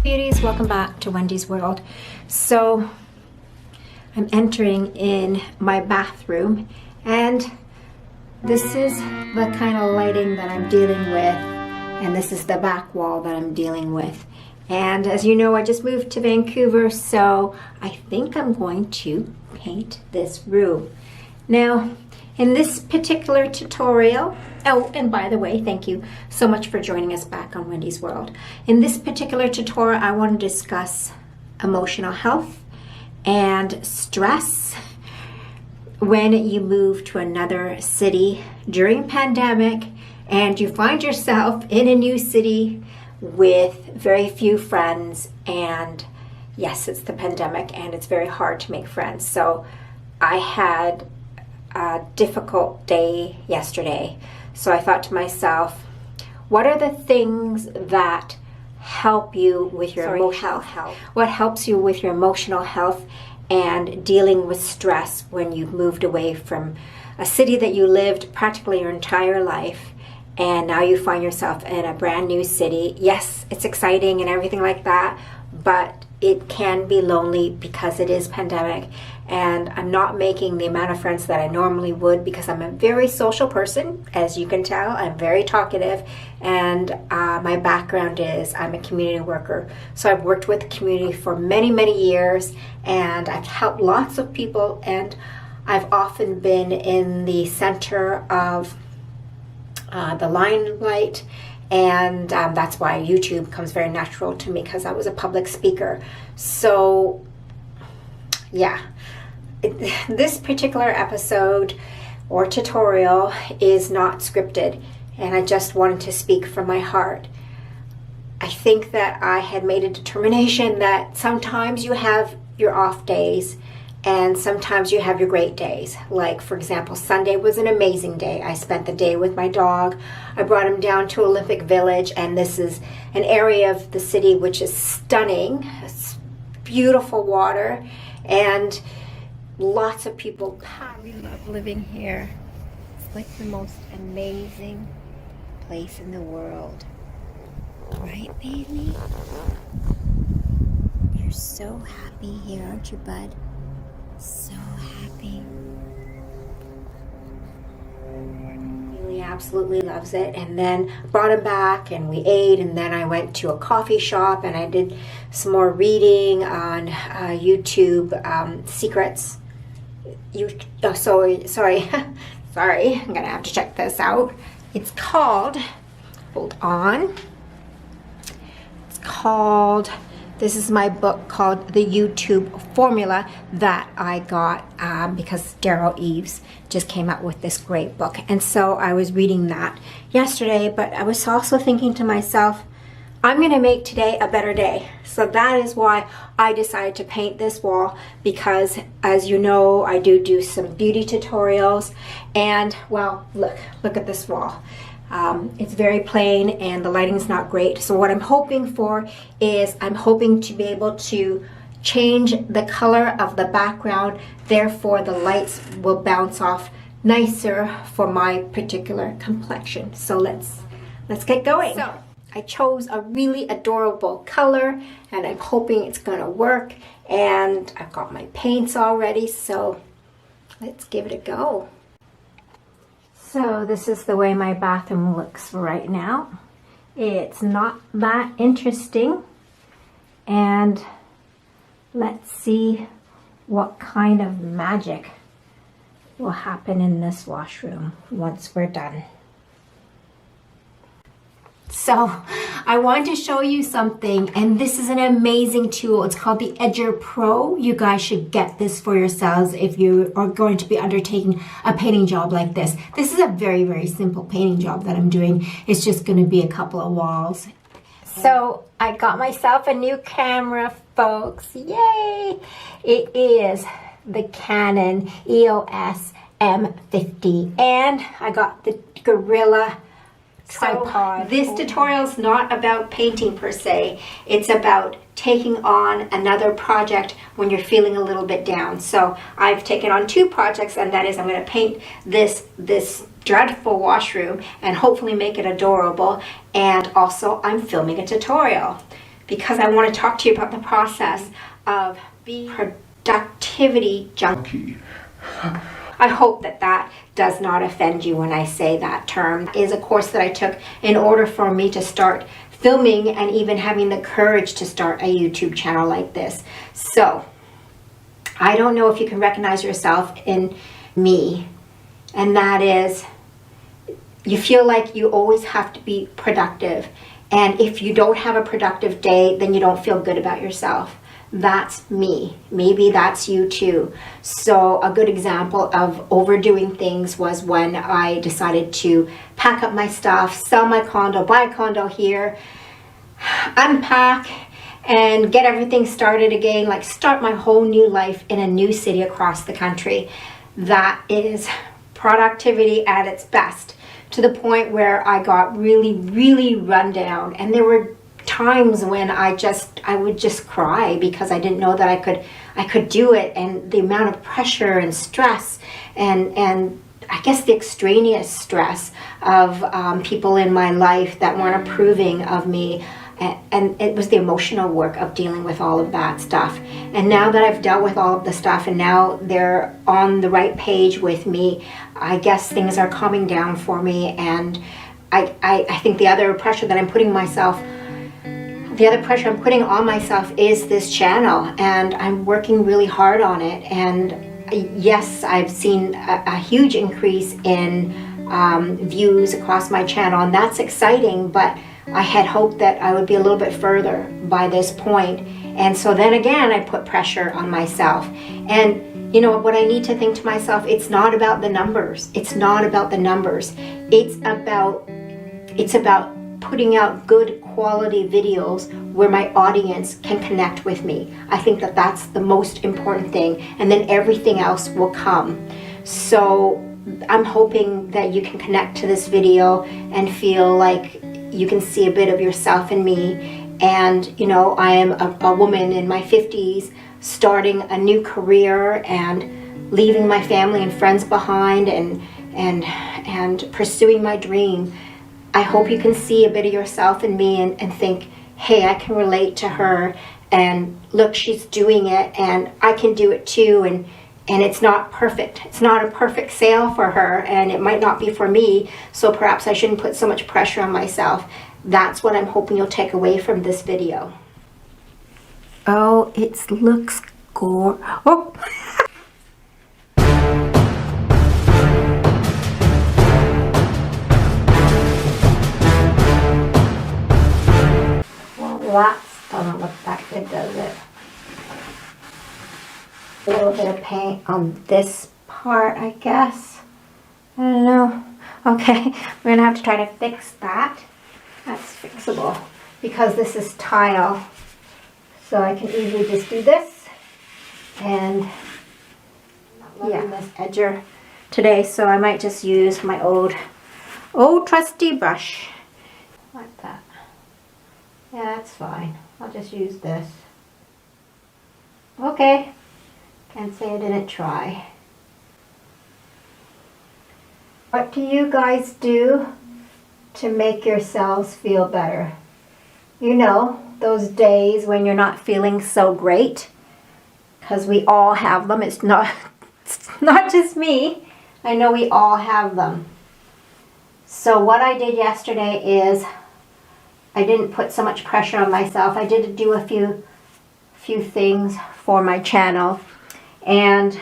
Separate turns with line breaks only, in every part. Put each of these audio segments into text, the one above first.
Beauties, welcome back to Wendy's World. So I'm entering in my bathroom, and this is the kind of lighting that I'm dealing with, and this is the back wall that I'm dealing with. And as you know, I just moved to Vancouver, so I think I'm going to paint this room. Now, in this particular tutorial, oh, and by the way, thank you so much for joining us back on Wendy's World. In this particular tutorial, I want to discuss emotional health and stress when you move to another city during pandemic and you find yourself in a new city with very few friends. And yes, it's the pandemic and it's very hard to make friends. So I had a difficult day yesterday. So I thought to myself, what are the things that help you with your emotional health? What helps you with your emotional health and dealing with stress when you've moved away from a city that you lived practically your entire life, and now you find yourself in a brand new city? Yes, it's exciting and everything like that, but it can be lonely because it is pandemic, and I'm not making the amount of friends that I normally would because I'm a very social person. As you can tell, I'm very talkative, and my background is I'm a community worker. So I've worked with the community for many, many years, and I've helped lots of people, and I've often been in the center of the limelight. And that's why YouTube comes very natural to me, because I was a public speaker. So yeah, this particular episode or tutorial is not scripted, and I just wanted to speak from my heart. I think that I had made a determination that sometimes you have your off days and sometimes you have your great days. Like, for example, Sunday was an amazing day. I spent the day with my dog. I brought him down to Olympic Village, and this is an area of the city which is stunning. It's beautiful water, and lots of people.
I love living here. It's like the most amazing place in the world. Right, baby? You're so happy here, aren't you, bud? So happy.
He absolutely loves it. And then brought him back and we ate, and then I went to a coffee shop and I did some more reading on YouTube secrets. Sorry sorry, I'm gonna have to check this out. It's called, hold on, this is my book called The YouTube Formula that I got because Daryl Eves just came out with this great book. And so I was reading that yesterday, but I was also thinking to myself, I'm going to make today a better day. So that is why I decided to paint this wall, because as you know, I do some beauty tutorials. And well, look at this wall. It's very plain and the lighting's not great. So what I'm hoping for is I'm hoping to be able to change the color of the background. Therefore, the lights will bounce off nicer for my particular complexion. So let's get going. So I chose a really adorable color, and I'm hoping it's gonna work. And I've got my paints already, so let's give it a go. So this is the way my bathroom looks right now. It's not that interesting. And let's see what kind of magic will happen in this washroom once we're done. So I want to show you something, and this is an amazing tool. It's called the Edger Pro. You guys should get this for yourselves if you are going to be undertaking a painting job like this. This is a very, very simple painting job that I'm doing. It's just going to be a couple of walls. So I got myself a new camera, folks. Yay! It is the Canon EOS M50, and I got the Gorilla tripod. So this tutorial is not about painting per se. It's about taking on another project when you're feeling a little bit down. So I've taken on two projects, and that is I'm going to paint this dreadful washroom and hopefully make it adorable. And also I'm filming a tutorial because I want to talk to you about the process of being productivity junkie. I hope that that does not offend you when I say that term. It is a course that I took in order for me to start filming and even having the courage to start a YouTube channel like this. So, I don't know if you can recognize yourself in me, and that is, you feel like you always have to be productive, and if you don't have a productive day, then you don't feel good about yourself. That's me. Maybe that's you too. So a good example of overdoing things was when I decided to pack up my stuff, sell my condo, buy a condo here, unpack, and get everything started again, like start my whole new life in a new city across the country. That is productivity at its best, to the point where I got really, really run down. And there were times when I would just cry because I didn't know that I could do it, and the amount of pressure and stress and I guess the extraneous stress of people in my life that weren't approving of me. And it was the emotional work of dealing with all of that stuff. And now that I've dealt with all of the stuff and now they're on the right page with me, I guess things are calming down for me. And I think the other pressure that I'm putting on myself is this channel, and I'm working really hard on it. And yes, I've seen a huge increase in views across my channel, and that's exciting, but I had hoped that I would be a little bit further by this point. And so then again, I put pressure on myself. And you know what I need to think to myself, it's not about the numbers. It's not about the numbers. It's about putting out good quality videos where my audience can connect with me. I think that that's the most important thing, and then everything else will come. So I'm hoping that you can connect to this video and feel like you can see a bit of yourself in me. And you know, I am a woman in my 50s starting a new career and leaving my family and friends behind and pursuing my dream. I hope you can see a bit of yourself in me and think, hey, I can relate to her, and look, she's doing it and I can do it too. And it's not perfect. It's not a perfect sale for her, and it might not be for me, so perhaps I shouldn't put so much pressure on myself. That's what I'm hoping you'll take away from this video. Oh, it looks gorgeous. Oh! Well, that doesn't look that good, does it? A little bit of paint on this part, I guess. I don't know. Okay, we're gonna have to try to fix that. That's fixable because this is tile. So I can easily just do this. And I'm not loving this edger today, so I might just use my old trusty brush. Like that. Yeah, that's fine. I'll just use this. Okay. Can't say I didn't try. What do you guys do to make yourselves feel better? You know, those days when you're not feeling so great, because we all have them. It's not just me. I know we all have them. So what I did yesterday is I didn't put so much pressure on myself. I did do a few things for my channel. And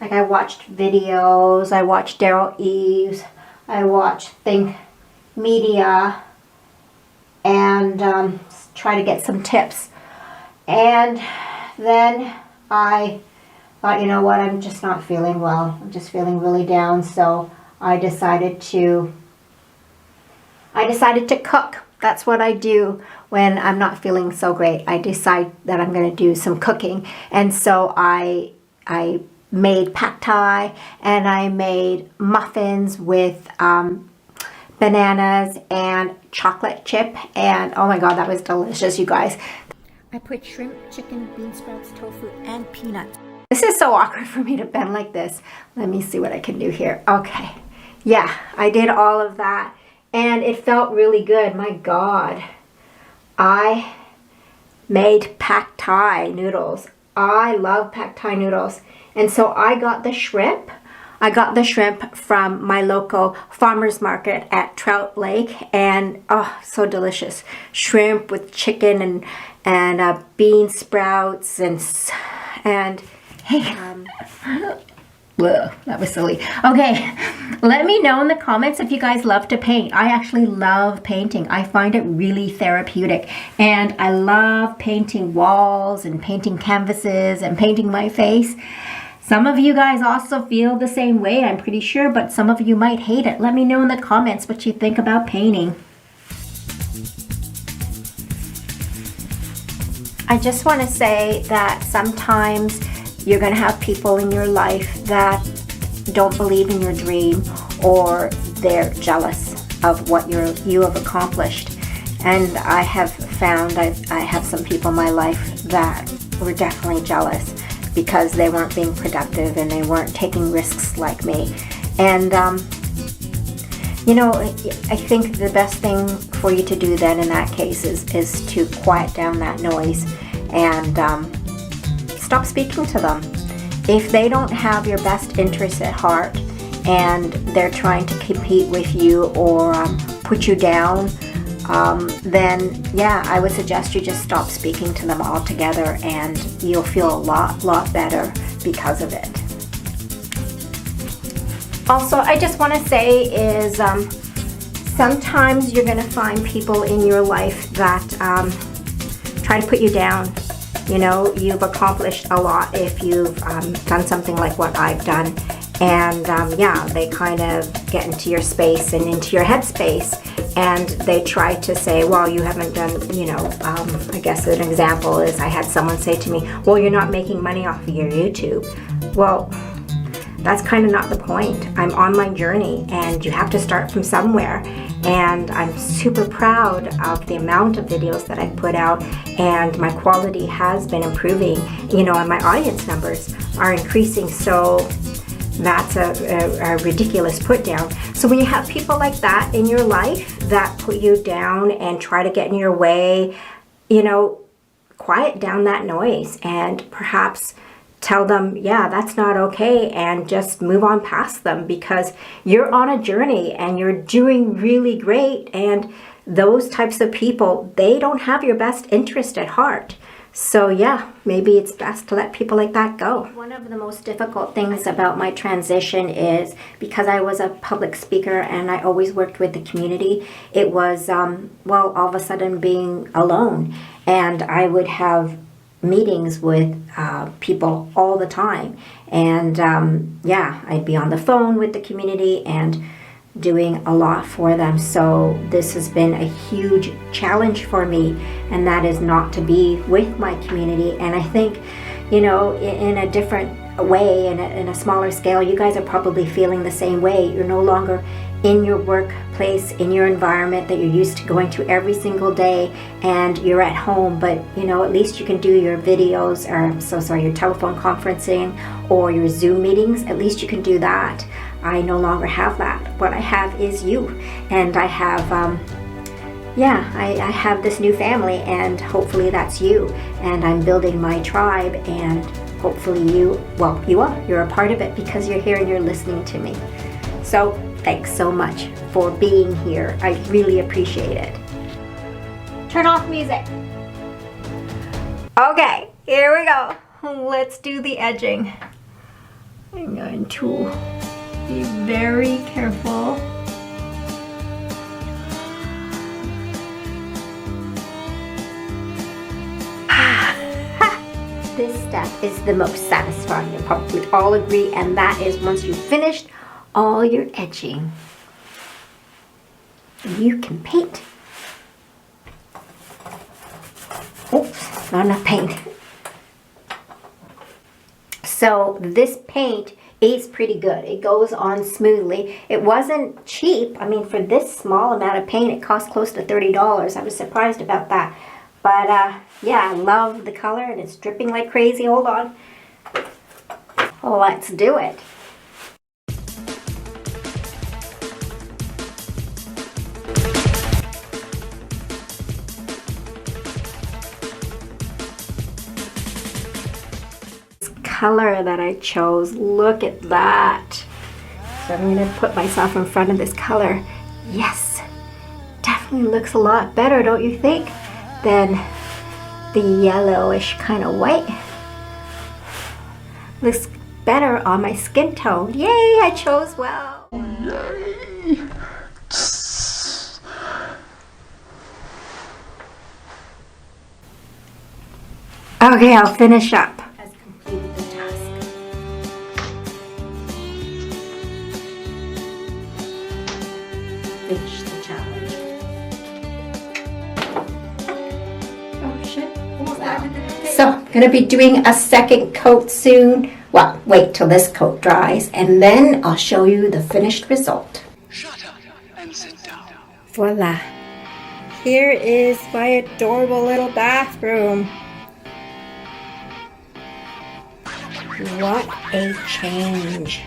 like I watched videos, I watched Daryl Eves, I watched Think Media, and try to get some tips. And then I thought, you know what, I'm just not feeling well. I'm just feeling really down, so I decided to cook. That's what I do when I'm not feeling so great. I decide that I'm going to do some cooking. And so I made pad thai, and I made muffins with bananas and chocolate chip. And oh my God, that was delicious, you guys. I put shrimp, chicken, bean sprouts, tofu, and peanuts. This is so awkward for me to bend like this. Let me see what I can do here. Okay. Yeah, I did all of that. And it felt really good. My God, I made pad thai noodles. I love pad thai noodles. And so I got the shrimp. I got the shrimp from my local farmer's market at Trout Lake, and oh, so delicious. Shrimp with chicken and bean sprouts and hey, whoa, that was silly. Okay, let me know in the comments if you guys love to paint. I actually love painting. I find it really therapeutic, and I love painting walls and painting canvases and painting my face. Some of you guys also feel the same way, I'm pretty sure, but some of you might hate it. Let me know in the comments what you think about painting. I just want to say that sometimes you're going to have people in your life that don't believe in your dream, or they're jealous of what you have accomplished. And I have found I have some people in my life that were definitely jealous because they weren't being productive and they weren't taking risks like me. And you know, I think the best thing for you to do then in that case is to quiet down that noise and stop speaking to them. If they don't have your best interests at heart and they're trying to compete with you or put you down, then yeah, I would suggest you just stop speaking to them altogether, and you'll feel a lot better because of it. Also, I just want to say is sometimes you're going to find people in your life that try to put you down. You know, you've accomplished a lot if you've done something like what I've done. And yeah, they kind of get into your space and into your headspace, and they try to say, well, you haven't done, you know, I guess an example is I had someone say to me, well, you're not making money off of your YouTube. Well, that's kind of not the point. I'm on my journey, and you have to start from somewhere. And I'm super proud of the amount of videos that I put out, and my quality has been improving, you know, and my audience numbers are increasing. So that's a ridiculous put down. So when you have people like that in your life that put you down and try to get in your way, you know, quiet down that noise and perhaps tell them, yeah, that's not okay, and just move on past them, because you're on a journey and you're doing really great, and those types of people, they don't have your best interest at heart. So yeah, maybe it's best to let people like that go. One of the most difficult things about my transition is because I was a public speaker and I always worked with the community, it was, well, all of a sudden being alone. And I would have meetings with people all the time. And yeah, I'd be on the phone with the community and doing a lot for them. So this has been a huge challenge for me, and that is not to be with my community. And I think, you know, in a different way, in a smaller scale, you guys are probably feeling the same way. You're no longer in your workplace, in your environment that you're used to going to every single day, and you're at home, but you know, at least you can do your videos, or your telephone conferencing or your Zoom meetings. At least you can do that. I no longer have that. What I have is you, and I have yeah, I have this new family, and hopefully that's you, and I'm building my tribe, and hopefully you're a part of it because you're here and you're listening to me. So thanks so much for being here. I really appreciate it. Turn off music. Okay, here we go. Let's do the edging. I'm going to be very careful. This step is the most satisfying. You'll probably all agree, and that is once you've finished all your edging, you can paint. Oops, not enough paint. So this paint is pretty good. It goes on smoothly. It wasn't cheap. I mean, for this small amount of paint, it cost close to $30. I was surprised about that. But yeah, I love the color, and it's dripping like crazy. Hold on. Let's do it. color that I chose. Look at that. So I'm going to put myself in front of this color. Yes, definitely looks a lot better, don't you think, than the yellowish kind of white. Looks better on my skin tone. Yay, I chose well.
Yay!
Okay, I'll finish up. Has completed the task. Finish the challenge. Oh shit, almost there. So, I'm gonna be doing a second coat soon. Well, wait till this coat dries, and then I'll show you the finished result.
Shut up and sit down.
Voila. Here is my adorable little bathroom. What a change.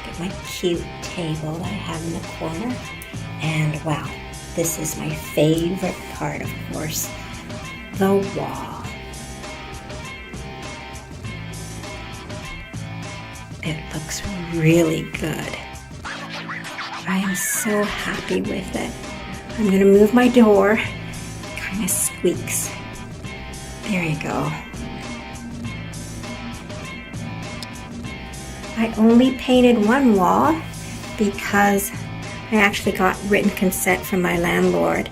Look at my cute table that I have in the corner. And wow, this is my favorite part, of course, the wall. It looks really good. I am so happy with it. I'm gonna move my door. It kind of squeaks. There you go. I only painted one wall because I actually got written consent from my landlord,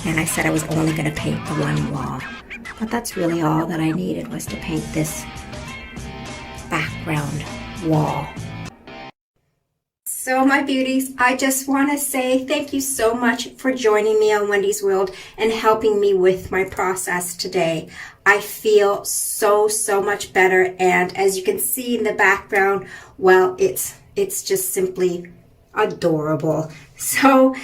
and I said I was only going to paint the one wall. But that's really all that I needed, was to paint this background wall. So my beauties, I just want to say thank you so much for joining me on Wendy's World and helping me with my process today. I feel so much better, and as you can see in the background, well, it's just simply adorable. So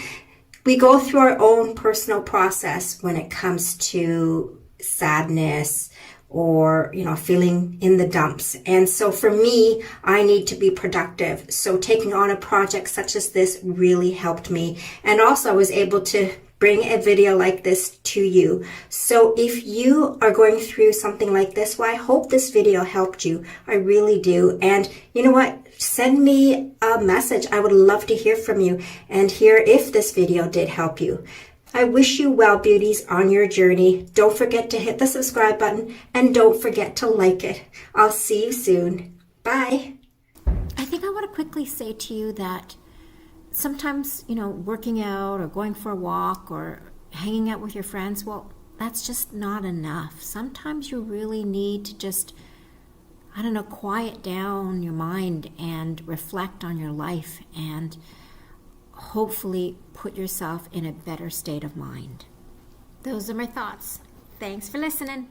we go through our own personal process when it comes to sadness or, you know, feeling in the dumps. And so for me, I need to be productive. So taking on a project such as this really helped me. And also I was able to bring a video like this to you. So if you are going through something like this, well, I hope this video helped you. I really do. And you know what? Send me a message. I would love to hear from you and hear if this video did help you. I wish you well, beauties, on your journey. Don't forget to hit the subscribe button and don't forget to like it. I'll see you soon. Bye. I think I want to quickly say to you that sometimes, you know, working out or going for a walk or hanging out with your friends, well, that's just not enough. Sometimes you really need to just, I don't know, quiet down your mind and reflect on your life and hopefully put yourself in a better state of mind. Those are my thoughts. Thanks for listening.